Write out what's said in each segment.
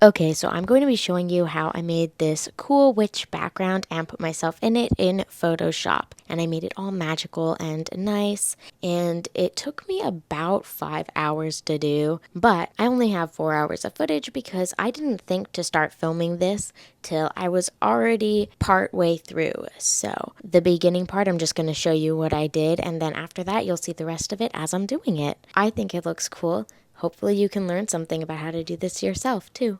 Okay, so I'm going to be showing you how I made this cool witch background and put myself in it in Photoshop. And I made it all magical and nice. And it took me about 5 hours to do, but I only have 4 hours of footage because I didn't think to start filming this till I was already part way through. So the beginning part, I'm just going to show you what I did. And then after that, you'll see the rest of it as I'm doing it. I think it looks cool. Hopefully you can learn something about how to do this yourself too.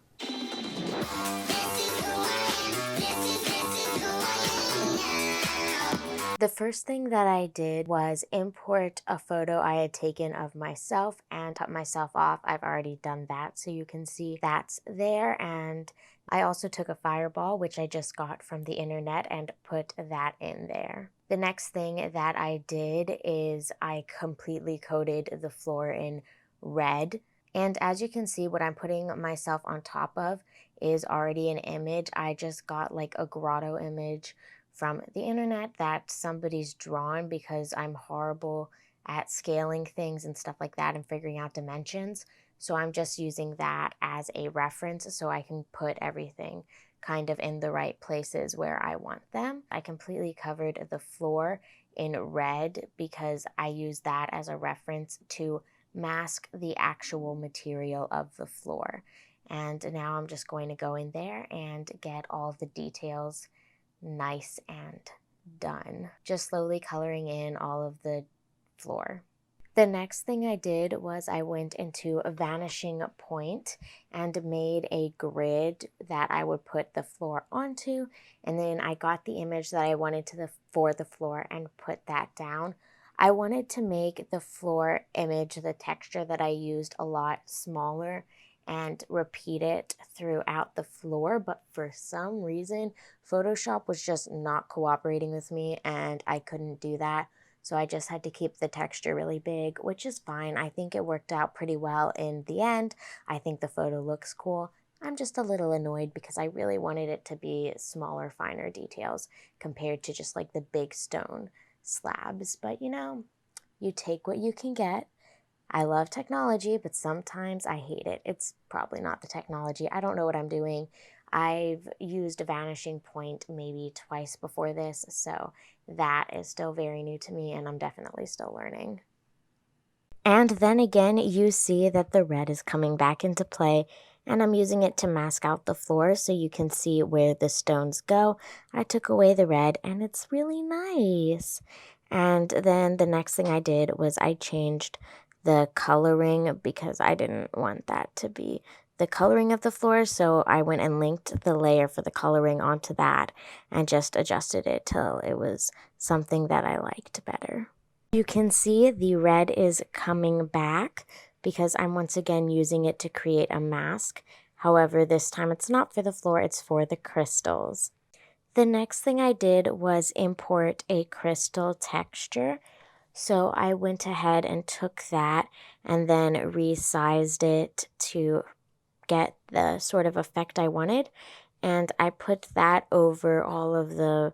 The first thing that I did was import a photo I had taken of myself and cut myself off. I've already done that, so you can see that's there. And I also took a fireball, which I just got from the internet, and put that in there. The next thing that I did is I completely coated the floor in red. And as you can see, what I'm putting myself on top of is already an image. I just got like a grotto image from the internet that somebody's drawn because I'm horrible at scaling things and stuff like that and figuring out dimensions. So I'm just using that as a reference so I can put everything kind of in the right places where I want them. I completely covered the floor in red because I use that as a reference to mask the actual material of the floor. And now I'm just going to go in there and get all the details nice and done. Just slowly coloring in all of the floor. The next thing I did was I went into a vanishing point and made a grid that I would put the floor onto, and then I got the image that I wanted for the floor and put that down. I wanted to make the floor image, the texture that I used, a lot smaller and repeat it throughout the floor, but for some reason Photoshop was just not cooperating with me and I couldn't do that. So I just had to keep the texture really big, which is fine. I think it worked out pretty well in the end. I think the photo looks cool. I'm just a little annoyed because I really wanted it to be smaller, finer details compared to just like the big stone slabs. But you take what you can get. I love technology, but sometimes I hate it. It's probably not the technology. I don't know what I'm doing. I've used a vanishing point maybe twice before this, so that is still very new to me and I'm definitely still learning. And then again, you see that the red is coming back into play, and I'm using it to mask out the floor so you can see where the stones go. I took away the red and it's really nice. And then the next thing I did was I changed the coloring because I didn't want that to be the coloring of the floor. So I went and linked the layer for the coloring onto that and just adjusted it till it was something that I liked better. You can see the red is coming back because I'm once again using it to create a mask. However, this time it's not for the floor, it's for the crystals. The next thing I did was import a crystal texture. So I went ahead and took that and then resized it to get the sort of effect I wanted. And I put that over all of the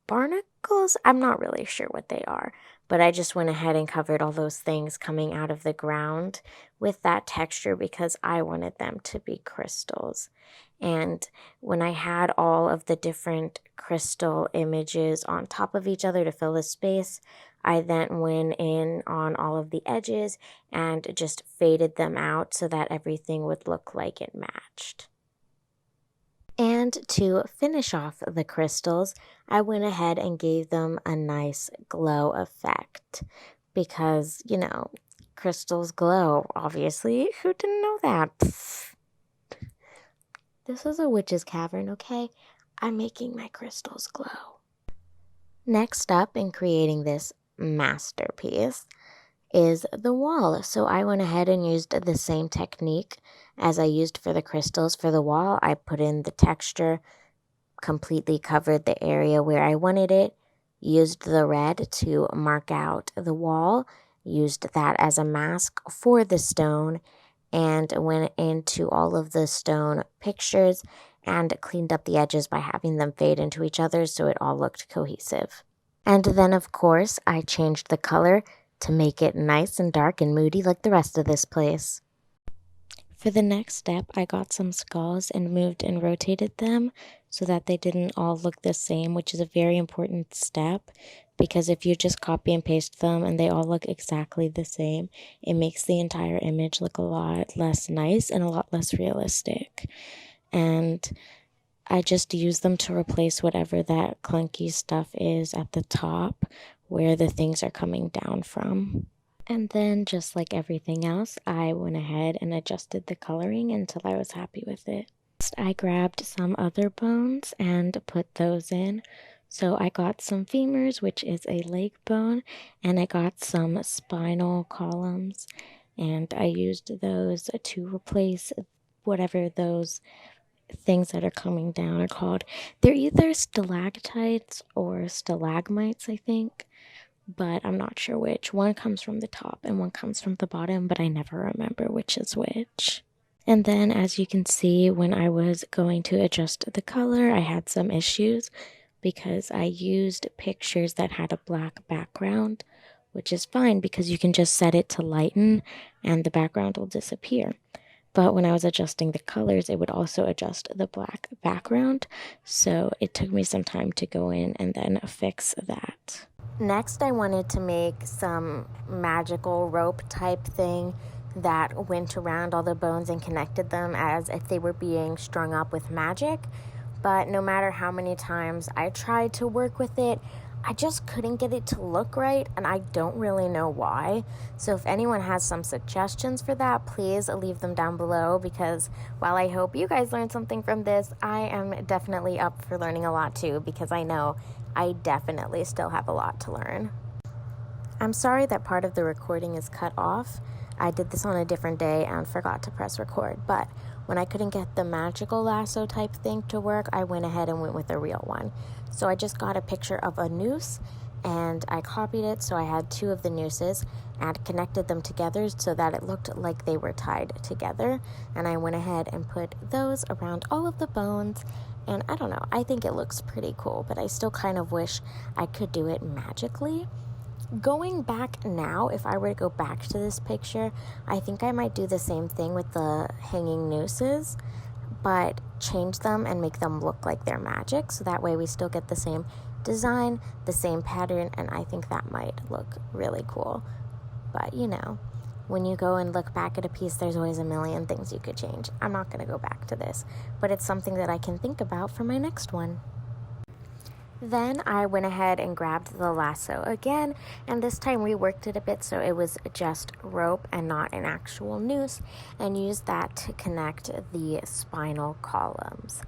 barnacles. I'm not really sure what they are, but I just went ahead and covered all those things coming out of the ground with that texture because I wanted them to be crystals. And when I had all of the different crystal images on top of each other to fill the space, I then went in on all of the edges and just faded them out so that everything would look like it matched. And to finish off the crystals, I went ahead and gave them a nice glow effect because, crystals glow, obviously. Who didn't know that? Pfft. This is a witch's cavern, okay? I'm making my crystals glow. Next up in creating this masterpiece is the wall. So I went ahead and used the same technique as I used for the crystals for the wall. I put in the texture, completely covered the area where I wanted it, used the red to mark out the wall, used that as a mask for the stone, and went into all of the stone pictures and cleaned up the edges by having them fade into each other so it all looked cohesive. And then, of course, I changed the color to make it nice and dark and moody like the rest of this place. For the next step, I got some skulls and moved and rotated them so that they didn't all look the same, which is a very important step because if you just copy and paste them and they all look exactly the same, it makes the entire image look a lot less nice and a lot less realistic. And I just use them to replace whatever that clunky stuff is at the top where the things are coming down from. And then, just like everything else, I went ahead and adjusted the coloring until I was happy with it. Next, I grabbed some other bones and put those in. So I got some femurs, which is a leg bone, and I got some spinal columns, and I used those to replace whatever those things that are coming down are called. They're either stalactites or stalagmites, I think, but I'm not sure which. One comes from the top and one comes from the bottom, but I never remember which is which. And then, as you can see, when I was going to adjust the color, I had some issues because I used pictures that had a black background, which is fine because you can just set it to lighten and the background will disappear. But when I was adjusting the colors, it would also adjust the black background. So it took me some time to go in and then fix that. Next, I wanted to make some magical rope type thing that went around all the bones and connected them as if they were being strung up with magic. But no matter how many times I tried to work with it, I just couldn't get it to look right, and I don't really know why. So if anyone has some suggestions for that, please leave them down below, because while I hope you guys learned something from this, I am definitely up for learning a lot too, because I know I definitely still have a lot to learn. I'm sorry that part of the recording is cut off. I did this on a different day and forgot to press record, but when I couldn't get the magical lasso type thing to work, I went ahead and went with a real one. So I just got a picture of a noose and I copied it so I had two of the nooses and connected them together so that it looked like they were tied together. And I went ahead and put those around all of the bones. And I don't know, I think it looks pretty cool, but I still kind of wish I could do it magically. Going back now, if I were to go back to this picture, I think I might do the same thing with the hanging nooses, but change them and make them look like they're magic, so that way we still get the same design, the same pattern, and I think that might look really cool. But you know, when you go and look back at a piece, there's always a million things you could change. I'm not going to go back to this, but it's something that I can think about for my next one. Then I went ahead and grabbed the lasso again, and this time reworked it a bit so it was just rope and not an actual noose, and used that to connect the spinal columns.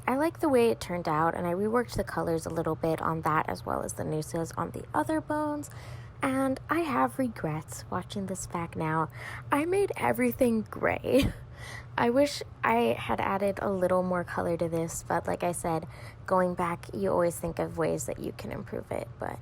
I like the way it turned out, and I reworked the colors a little bit on that as well as the nooses on the other bones, and I have regrets watching this back now. I made everything gray. I wish I had added a little more color to this, but like I said, going back, you always think of ways that you can improve it, but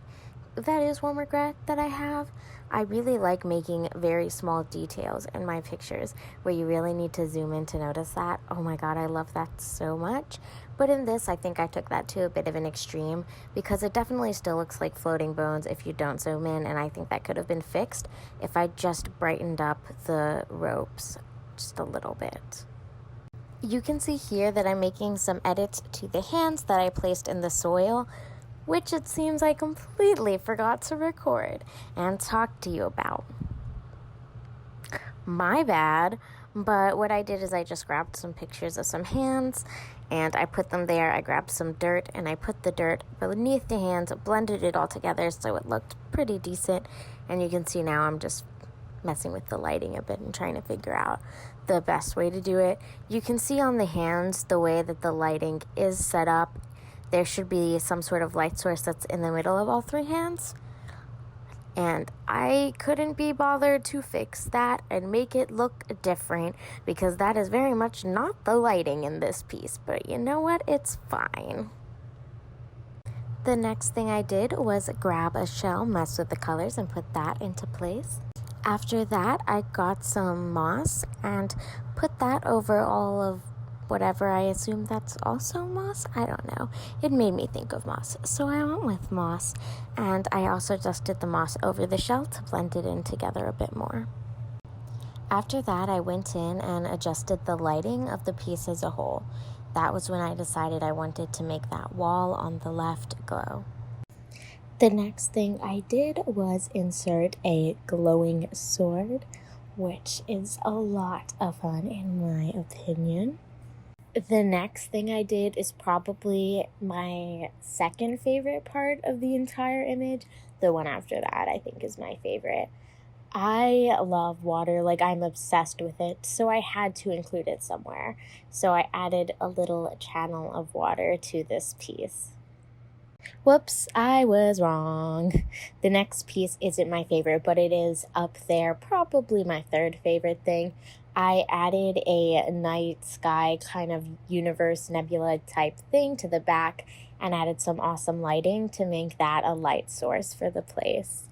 that is one regret that I have. I really like making very small details in my pictures where you really need to zoom in to notice that. Oh my god, I love that so much. But in this, I think I took that to a bit of an extreme because it definitely still looks like floating bones if you don't zoom in, and I think that could have been fixed if I just brightened up the ropes just a little bit. You can see here that I'm making some edits to the hands that I placed in the soil, which it seems I completely forgot to record and talk to you about. My bad, but what I did is I just grabbed some pictures of some hands and I put them there. I grabbed some dirt and I put the dirt beneath the hands, blended it all together so it looked pretty decent, and you can see now I'm just messing with the lighting a bit and trying to figure out the best way to do it. You can see on the hands the way that the lighting is set up. There should be some sort of light source that's in the middle of all three hands, and I couldn't be bothered to fix that and make it look different because that is very much not the lighting in this piece, but you know what, it's fine. The next thing I did was grab a shell, mess with the colors, and put that into place. After that, I got some moss and put that over all of whatever I assume that's also moss. I don't know. It made me think of moss, so I went with moss. And I also dusted the moss over the shell to blend it in together a bit more. After that, I went in and adjusted the lighting of the piece as a whole. That was when I decided I wanted to make that wall on the left glow. The next thing I did was insert a glowing sword, which is a lot of fun in my opinion. The next thing I did is probably my second favorite part of the entire image. The one after that I think is my favorite. I love water, like I'm obsessed with it, so I had to include it somewhere. So I added a little channel of water to this piece. Whoops, I was wrong. The next piece isn't my favorite, but it is up there, probably my third favorite thing. I added a night sky kind of universe nebula type thing to the back and added some awesome lighting to make that a light source for the place.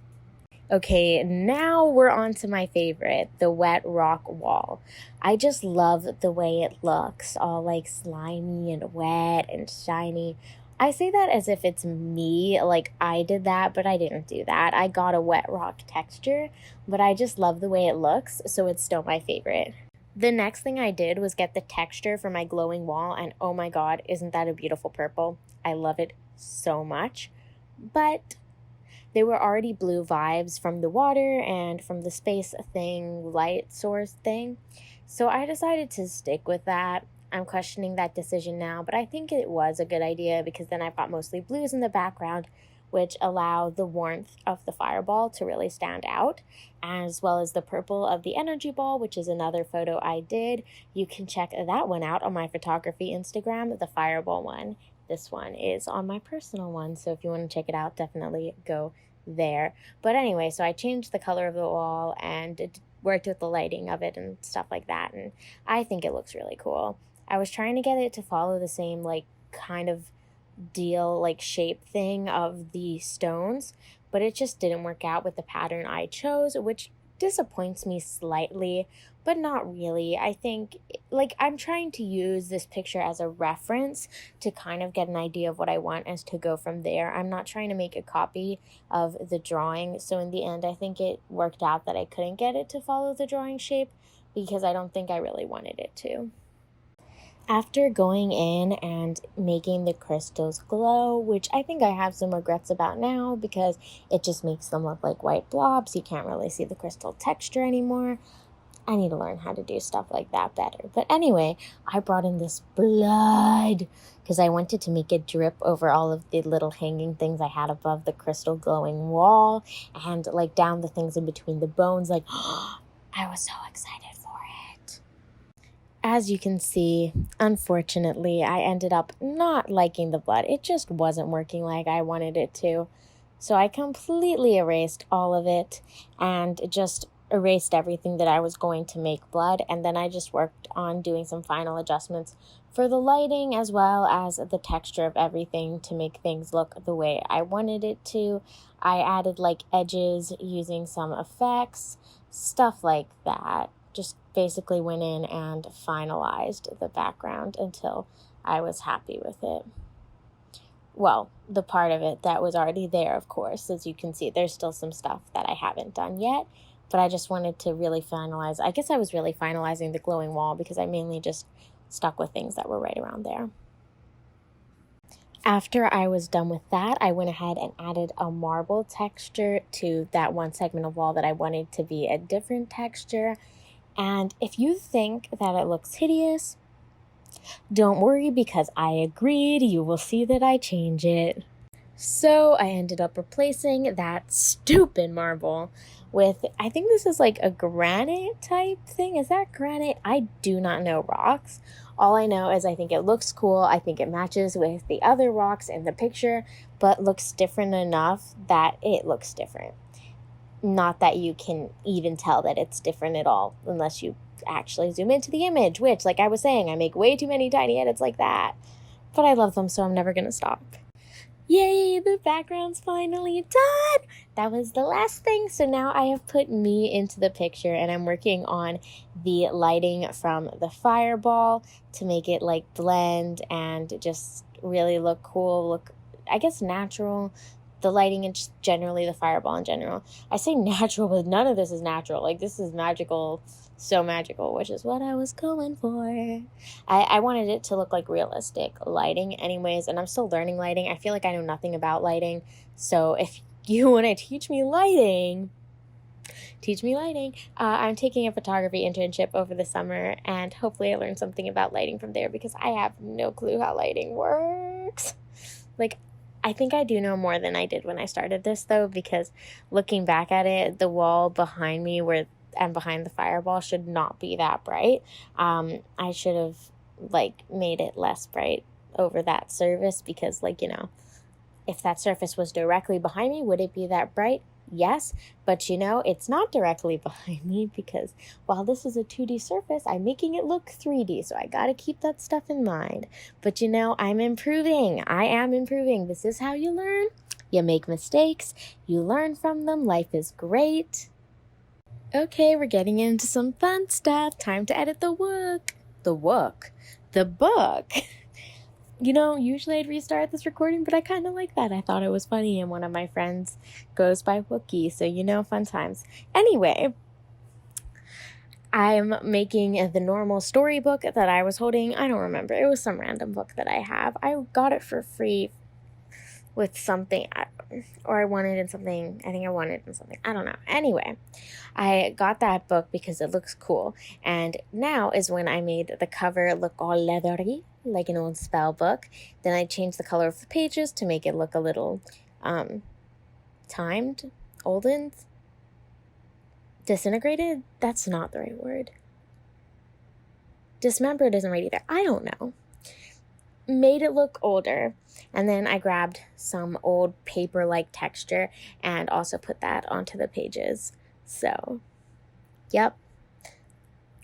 Okay, now we're on to my favorite, the wet rock wall. I just love the way it looks, all like slimy and wet and shiny. I say that as if it's me, like I did that, but I didn't do that. I got a wet rock texture, but I just love the way it looks, so it's still my favorite. The next thing I did was get the texture for my glowing wall, and oh my god, isn't that a beautiful purple? I love it so much. But there were already blue vibes from the water and from the space thing, light source thing. So I decided to stick with that. I'm questioning that decision now, but I think it was a good idea because then I've got mostly blues in the background, which allow the warmth of the fireball to really stand out, as well as the purple of the energy ball, which is another photo I did. You can check that one out on my photography Instagram, the fireball one. This one is on my personal one, so if you want to check it out, definitely go there. But anyway, so I changed the color of the wall and worked with the lighting of it and stuff like that, and I think it looks really cool. I was trying to get it to follow the same like kind of deal like shape thing of the stones, but it just didn't work out with the pattern I chose, which disappoints me slightly, but not really. I think like I'm trying to use this picture as a reference to kind of get an idea of what I want as to go from there. I'm not trying to make a copy of the drawing, so in the end I think it worked out that I couldn't get it to follow the drawing shape because I don't think I really wanted it to. After going in and making the crystals glow, which I think I have some regrets about now because it just makes them look like white blobs. You can't really see the crystal texture anymore. I need to learn how to do stuff like that better. But anyway, I brought in this blood because I wanted to make it drip over all of the little hanging things I had above the crystal glowing wall and like down the things in between the bones. Like, I was so excited for it. As you can see, unfortunately, I ended up not liking the blood. It just wasn't working like I wanted it to. So I completely erased all of it and just erased everything that I was going to make blood. And then I just worked on doing some final adjustments for the lighting as well as the texture of everything to make things look the way I wanted it to. I added like edges using some effects, stuff like that. Just basically went in and finalized the background until I was happy with it. Well, the part of it that was already there, of course. As you can see, there's still some stuff that I haven't done yet, but I just wanted to really finalize. I guess I was really finalizing the glowing wall because I mainly just stuck with things that were right around there. After I was done with that, I went ahead and added a marble texture to that one segment of wall that I wanted to be a different texture. And if you think that it looks hideous, don't worry because I agreed. You will see that I change it. So I ended up replacing that stupid marble with, I think this is like a granite type thing. Is that granite? I do not know rocks. All I know is I think it looks cool. I think it matches with the other rocks in the picture, but looks different enough that it looks different. Not that you can even tell that it's different at all unless you actually zoom into the image, which, like I was saying, I make way too many tiny edits like that. But I love them, so I'm never going to stop. Yay, the background's finally done! That was the last thing, so now I have put me into the picture and I'm working on the lighting from the fireball to make it like blend and just really look cool, look, I guess, natural. the lighting and just generally the fireball in general. I say natural, but none of this is natural. Like, this is magical, so magical, which is what I was going for. I wanted it to look like realistic lighting anyways, and I'm still learning lighting. I feel like I know nothing about lighting, so if you want to teach me lighting, teach me lighting. I'm taking a photography internship over the summer, and hopefully I learn something about lighting from there, because I have no clue how lighting works. Like, I think I do know more than I did when I started this, though, because looking back at it, the wall behind me and behind the fireball should not be that bright. I should have, like, made it less bright over that surface, because, like, you know, if that surface was directly behind me, would it be that bright? Yes, but you know, it's not directly behind me, because while this is a 2D surface, I'm making it look 3D, so I gotta keep that stuff in mind. But you know, I'm improving. I am improving. This is how you learn. You make mistakes, you learn from them. Life is great. Okay, we're getting into some fun stuff. Time to edit the book. The book. You know, usually I'd restart this recording, but I kind of like that. I thought it was funny, and one of my friends goes by Wookie, so you know, fun times. Anyway, I'm making the normal storybook that I was holding. I don't remember. It was some random book that I have. I got it for free with something, or I wanted in something. I think I wanted in something. I don't know. Anyway, I got that book because it looks cool, and now is when I made the cover look all leathery, like an old spell book. Then I changed the color of the pages to make it look a little timed, oldened, disintegrated. That's not the right word. Dismembered isn't right either. I don't know. Made it look older, and then I grabbed some old paper-like texture and also put that onto the pages. So, yep.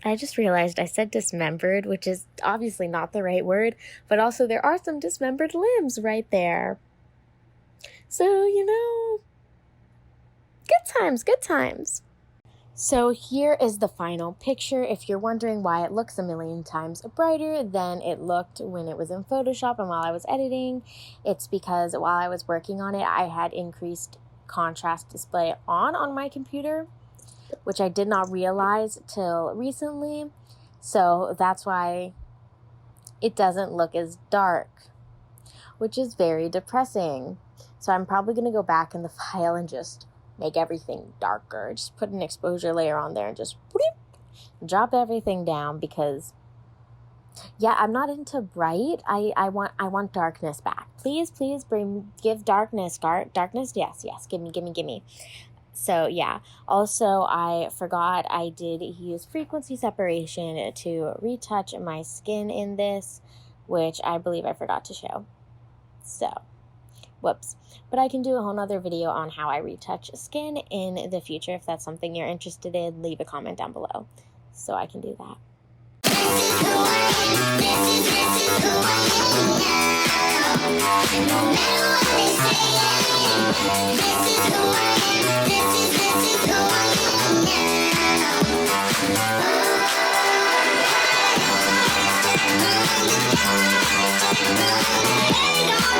I just realized I said dismembered, which is obviously not the right word, but also there are some dismembered limbs right there. So, you know, good times, good times. So here is the final picture. If you're wondering why it looks a million times brighter than it looked when it was in Photoshop and while I was editing, it's because while I was working on it, I had increased contrast display on my computer, which I did not realize till recently. So that's why it doesn't look as dark, which is very depressing. So I'm probably going to go back in the file and just make everything darker. Just put an exposure layer on there and just drop everything down, because yeah, I'm not into bright. I want darkness back. Please give darkness. Darkness, yes, give me. So yeah, also I forgot I did use frequency separation to retouch my skin in this, which I believe I forgot to show. So, whoops. But I can do a whole nother video on how I retouch skin in the future. If that's something you're interested in, leave a comment down below so I can do that. This is who I am.